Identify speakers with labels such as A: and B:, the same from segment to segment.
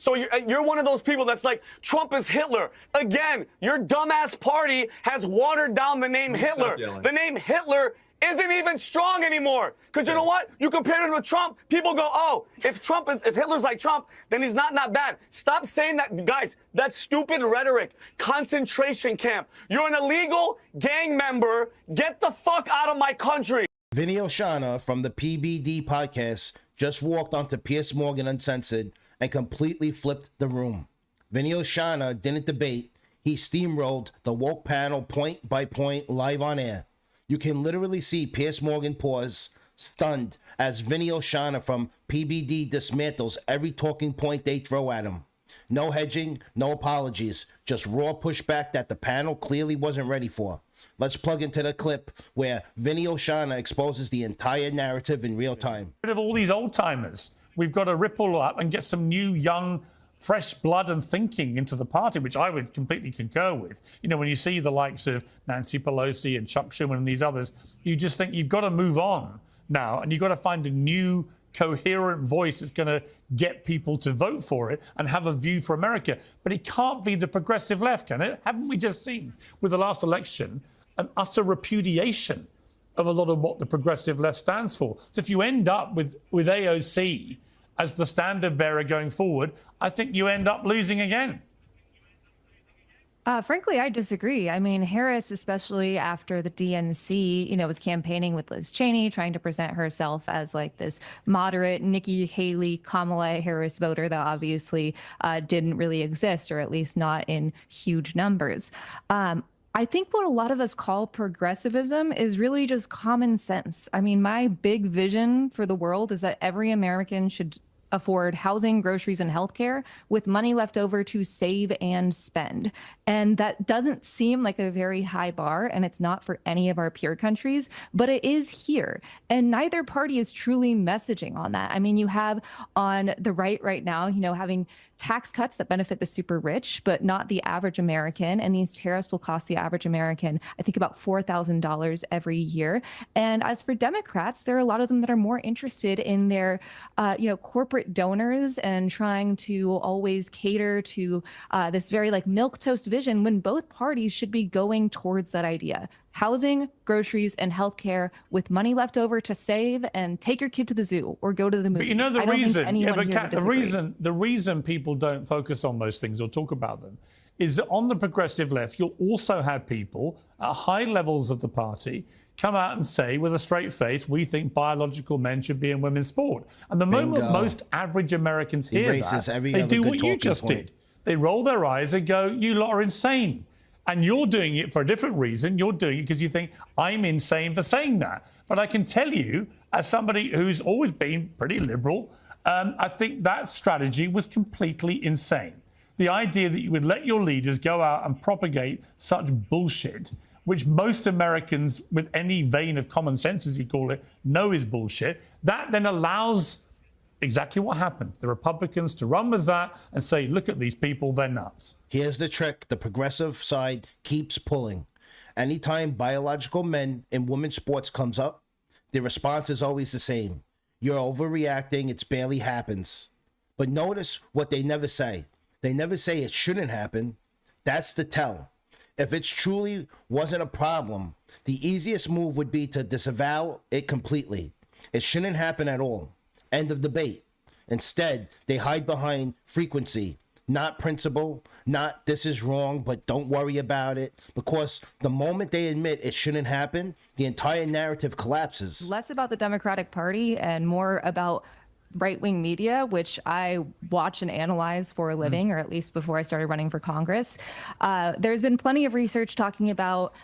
A: So you're one of those people that's like, Trump is Hitler. Again, your dumbass party has watered down the name Hitler. The name Hitler isn't even strong anymore. Because you know what? You compare him with Trump, people go, oh, if Hitler's like Trump, then he's not that bad. Stop saying that, guys. That's stupid rhetoric. Concentration camp. You're an illegal gang member. Get the fuck out of my country.
B: Vinny Oshana from the PBD Podcast just walked onto Piers Morgan Uncensored and completely flipped the room. Vinny Oshana didn't debate. He steamrolled the woke panel point by point live on air. You can literally see Piers Morgan pause, stunned, as Vinny Oshana from PBD dismantles every talking point they throw at him. No hedging, no apologies, just raw pushback that the panel clearly wasn't ready for. Let's plug into the clip where Vinny Oshana exposes the entire narrative in real time.
C: Rid of all these old timers. We've got to ripple up and get some new, young, fresh blood and thinking into the party, which I would completely concur with. You know, when you see the likes of Nancy Pelosi and Chuck Schumer and these others, you just think you've got to move on now, and you've got to find a new, coherent voice that's going to get people to vote for it and have a view for America. But it can't be the progressive left, can it? Haven't we just seen with the last election an utter repudiation of a lot of what the progressive left stands for? So if you end up with AOC as the standard bearer going forward, I think you end up losing again.
D: Frankly, I disagree. I mean, Harris, especially after the DNC, was campaigning with Liz Cheney, trying to present herself as like this moderate Nikki Haley, Kamala Harris voter that obviously didn't really exist, or at least not in huge numbers. I think what a lot of us call progressivism is really just common sense. I mean, my big vision for the world is that every American should afford housing, groceries, and healthcare with money left over to save and spend. And that doesn't seem like a very high bar, and it's not for any of our peer countries, but it is here. And neither party is truly messaging on that. I mean, you have on the right now, having tax cuts that benefit the super rich, but not the average American. And these tariffs will cost the average American, I think, about $4,000 every year. And as for Democrats, there are a lot of them that are more interested in their, corporate donors and trying to always cater to this very like milquetoast vision, when both parties should be going towards that idea. Housing, groceries, and healthcare with money left over to save and take your kid to the zoo or go to the movies.
C: But you know the reason, the reason people don't focus on those things or talk about them is that on the progressive left, you'll also have people at high levels of the party come out and say with a straight face, we think biological men should be in women's sport. And the moment most average Americans hear that, they do what you just did. They roll their eyes and go, you lot are insane. And you're doing it for a different reason. You're doing it because you think I'm insane for saying that. But I can tell you, as somebody who's always been pretty liberal, I think that strategy was completely insane. The idea that you would let your leaders go out and propagate such bullshit, which most Americans with any vein of common sense, as you call it, know is bullshit, that then allows exactly what happened. The Republicans to run with that and say, look at these people, they're nuts.
B: Here's the trick. The progressive side keeps pulling. Anytime biological men in women's sports comes up, the response is always the same. You're overreacting. It barely happens. But notice what they never say. They never say it shouldn't happen. That's the tell. If it truly wasn't a problem, the easiest move would be to disavow it completely. It shouldn't happen at all. End of debate. Instead, they hide behind frequency, not principle, not this is wrong, but don't worry about it. Because the moment they admit it shouldn't happen, the entire narrative collapses.
D: Less about the Democratic Party and more about right-wing media, which I watch and analyze for a living, or at least before I started running for Congress. There's been plenty of research talking about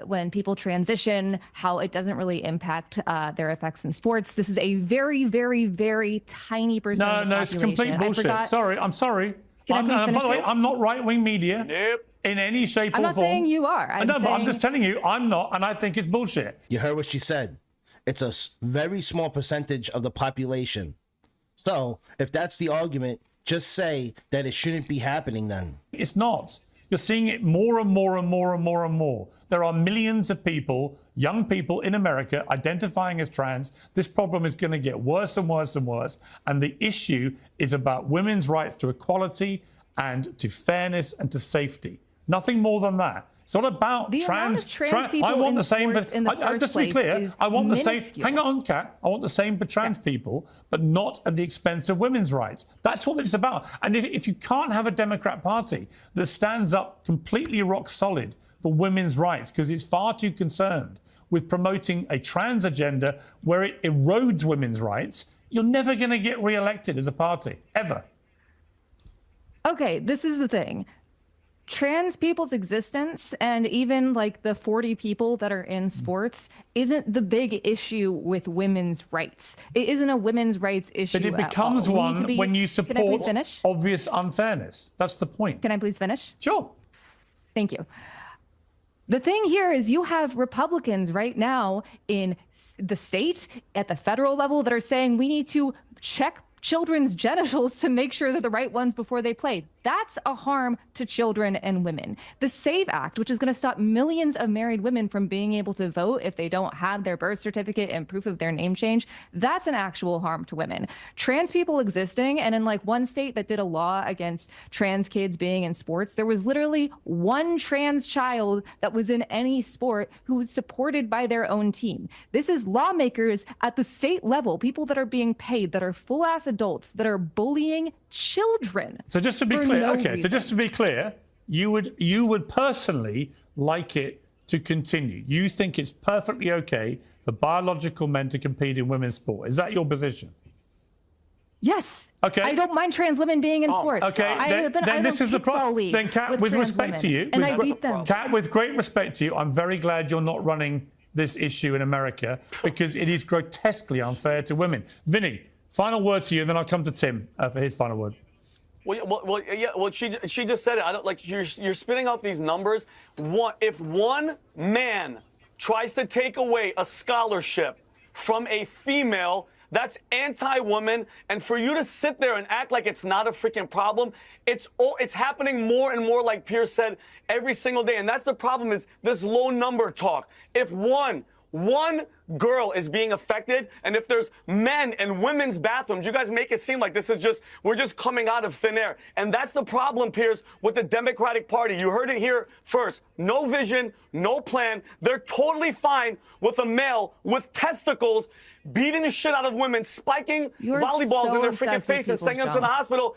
D: when people transition, how it doesn't really impact their effects in sports. This is a very, very, very tiny percentage.
C: No, it's complete bullshit. I'm sorry. By the way, I'm not right-wing media.
A: Nope.
C: In any shape or form.
D: I'm not saying you are.
C: But I'm just telling you, I'm not, and I think it's bullshit.
B: You heard what she said. It's a very small percentage of the population. So, if that's the argument, just say that it shouldn't be happening then.
C: It's not. You're seeing it more and more and more and more and more. There are millions of people young people in America identifying as trans, this problem is going to get worse and worse and worse. And the issue is about women's rights to equality and to fairness and to safety. Nothing more than that. It's not about trans people. I want the same, but just to be clear, I want the same. Hang on, Kat. I want the same for trans people, but not at the expense of women's rights. That's what it's about. And if you can't have a Democrat Party that stands up completely rock solid for women's rights, because it's far too concerned with promoting a trans agenda where it erodes women's rights, you're never going to get re-elected as a party, ever.
D: Okay, this is the thing. Trans people's existence, and even like the 40 people that are in sports, isn't the big issue with women's rights. It isn't a women's rights issue.
C: But it becomes one when you support obvious unfairness. That's the point.
D: Can I please finish?
C: Sure.
D: Thank you. The thing here is you have Republicans right now in the state, at the federal level, that are saying we need to check children's genitals to make sure they're the right ones before they play. That's a harm to children and women. The SAVE Act, which is going to stop millions of married women from being able to vote if they don't have their birth certificate and proof of their name change, that's an actual harm to women. Trans people existing, and in like one state that did a law against trans kids being in sports, there was literally one trans child that was in any sport who was supported by their own team. This is lawmakers at the state level, people that are being paid, that are full-ass adults, that are bullying children.
C: So just to be clear, so just to be clear, you would personally like it to continue. You think it's perfectly okay for biological men to compete in women's sport. Is that your position?
D: Yes.
C: Okay.
D: I don't mind trans women being in sports.
C: Okay. Then this is the problem. Then, Kat, with respect to you,
D: and I beat them.
C: Kat, with great respect to you, I'm very glad you're not running this issue in America, because it is grotesquely unfair to women. Vinny, final word to you, and then I'll come to Tim for his final word.
A: Well, she just said it. I don't like you're spitting out these numbers. If one man tries to take away a scholarship from a female, that's anti-woman. And for you to sit there and act like it's not a freaking problem, it's happening more and more, like Pierce said, every single day. And that's the problem, is this low number talk. If one girl is being affected, and if there's men in women's bathrooms, you guys make it seem like this is we're just coming out of thin air. And that's the problem, Piers, with the Democratic Party. You heard it here first. No vision, no plan. They're totally fine with a male with testicles beating the shit out of women, spiking volleyballs in their freaking face and sending them to the hospital.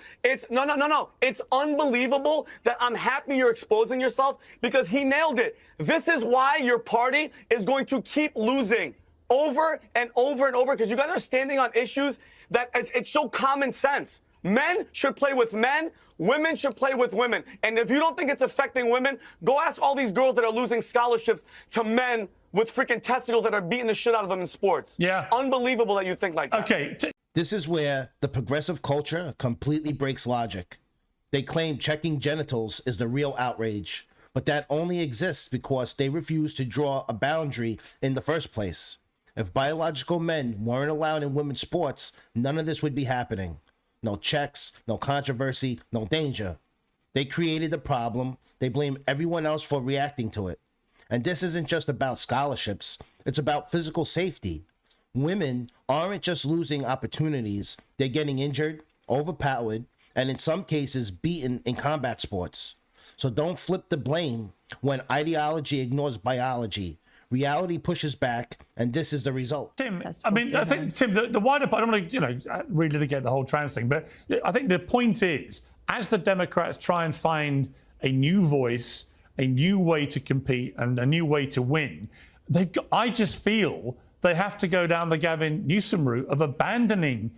A: No. It's unbelievable that I'm happy you're exposing yourself, because he nailed it. This is why your party is going to keep losing over and over and over, because you guys are standing on issues that it's so common sense. Men should play with men. Women should play with women. And if you don't think it's affecting women, go ask all these girls that are losing scholarships to men with freaking testicles that are beating the shit out of them in sports.
C: Yeah.
A: It's unbelievable that you think like that.
C: Okay.
B: This is where the progressive culture completely breaks logic. They claim checking genitals is the real outrage, but that only exists because they refuse to draw a boundary in the first place. If biological men weren't allowed in women's sports, none of this would be happening. No checks, no controversy, no danger. They created the problem. They blame everyone else for reacting to it. And this isn't just about scholarships. It's about physical safety. Women aren't just losing opportunities. They're getting injured, overpowered, and in some cases beaten in combat sports. So don't flip the blame when ideology ignores biology. Reality pushes back, and this is the result.
C: Tim, I think, Tim, the wider part, I don't want to, relitigate the whole trans thing, but I think the point is, as the Democrats try and find a new voice, a new way to compete, and a new way to win, I just feel they have to go down the Gavin Newsom route of abandoning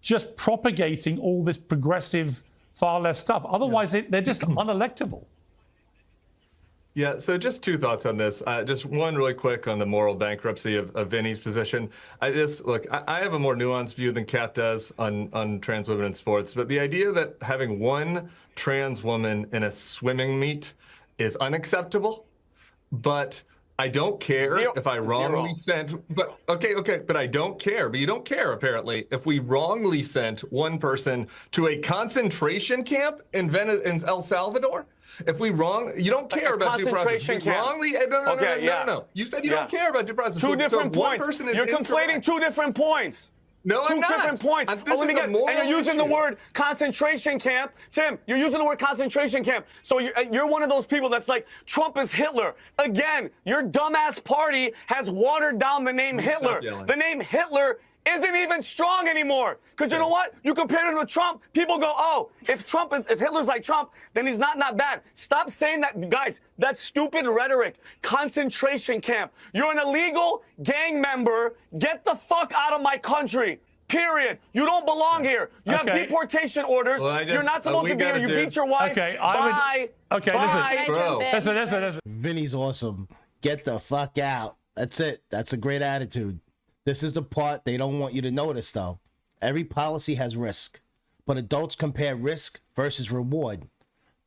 C: just propagating all this progressive far left stuff. Otherwise, they're just unelectable.
E: Yeah, so just two thoughts on this. Just one really quick on the moral bankruptcy of Vinny's position. I have a more nuanced view than Kat does on trans women in sports, but the idea that having one trans woman in a swimming meet is unacceptable, but I don't care if I wrongly sent, but but I don't care. But you don't care, apparently, if we wrongly sent one person to a concentration camp in El Salvador. If we you don't care about due process. Wrongly, no. You said you don't care about due process.
A: Two different points. You're conflating two different points.
E: No, I'm not.
A: Two different points. Let me guess. And you're using the word concentration camp. Tim, you're using the word concentration camp. So you're one of those people that's like, Trump is Hitler. Again, your dumbass party has watered down the name Hitler. The name Hitler isn't even strong anymore. Because you know what? You compare him to Trump, people go, oh, if Hitler's like Trump, then he's not bad. Stop saying that, guys. That's stupid rhetoric. Concentration camp. You're an illegal gang member. Get the fuck out of my country. Period. You don't belong here. You have deportation orders. You're not supposed to be here. You beat your wife. Bye.
C: Listen.
B: Vinny's awesome. Get the fuck out. That's it. That's a great attitude. This is the part they don't want you to notice, though. Every policy has risk, but adults compare risk versus reward.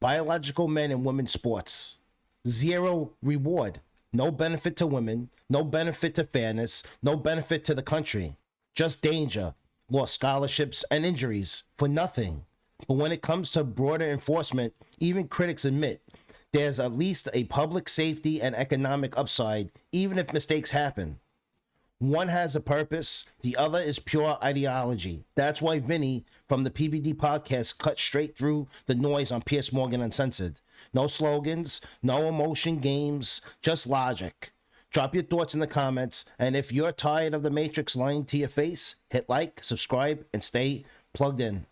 B: Biological men and women's sports. Zero reward. No benefit to women, no benefit to fairness, no benefit to the country. Just danger, lost scholarships, and injuries for nothing. But when it comes to broader enforcement, even critics admit there's at least a public safety and economic upside, even if mistakes happen. One has a purpose, the other is pure ideology. That's why Vinny from the PBD Podcast cut straight through the noise on Piers Morgan Uncensored. No slogans, no emotion games, just logic. Drop your thoughts in the comments, and if you're tired of the Matrix lying to your face, hit like, subscribe, and stay plugged in.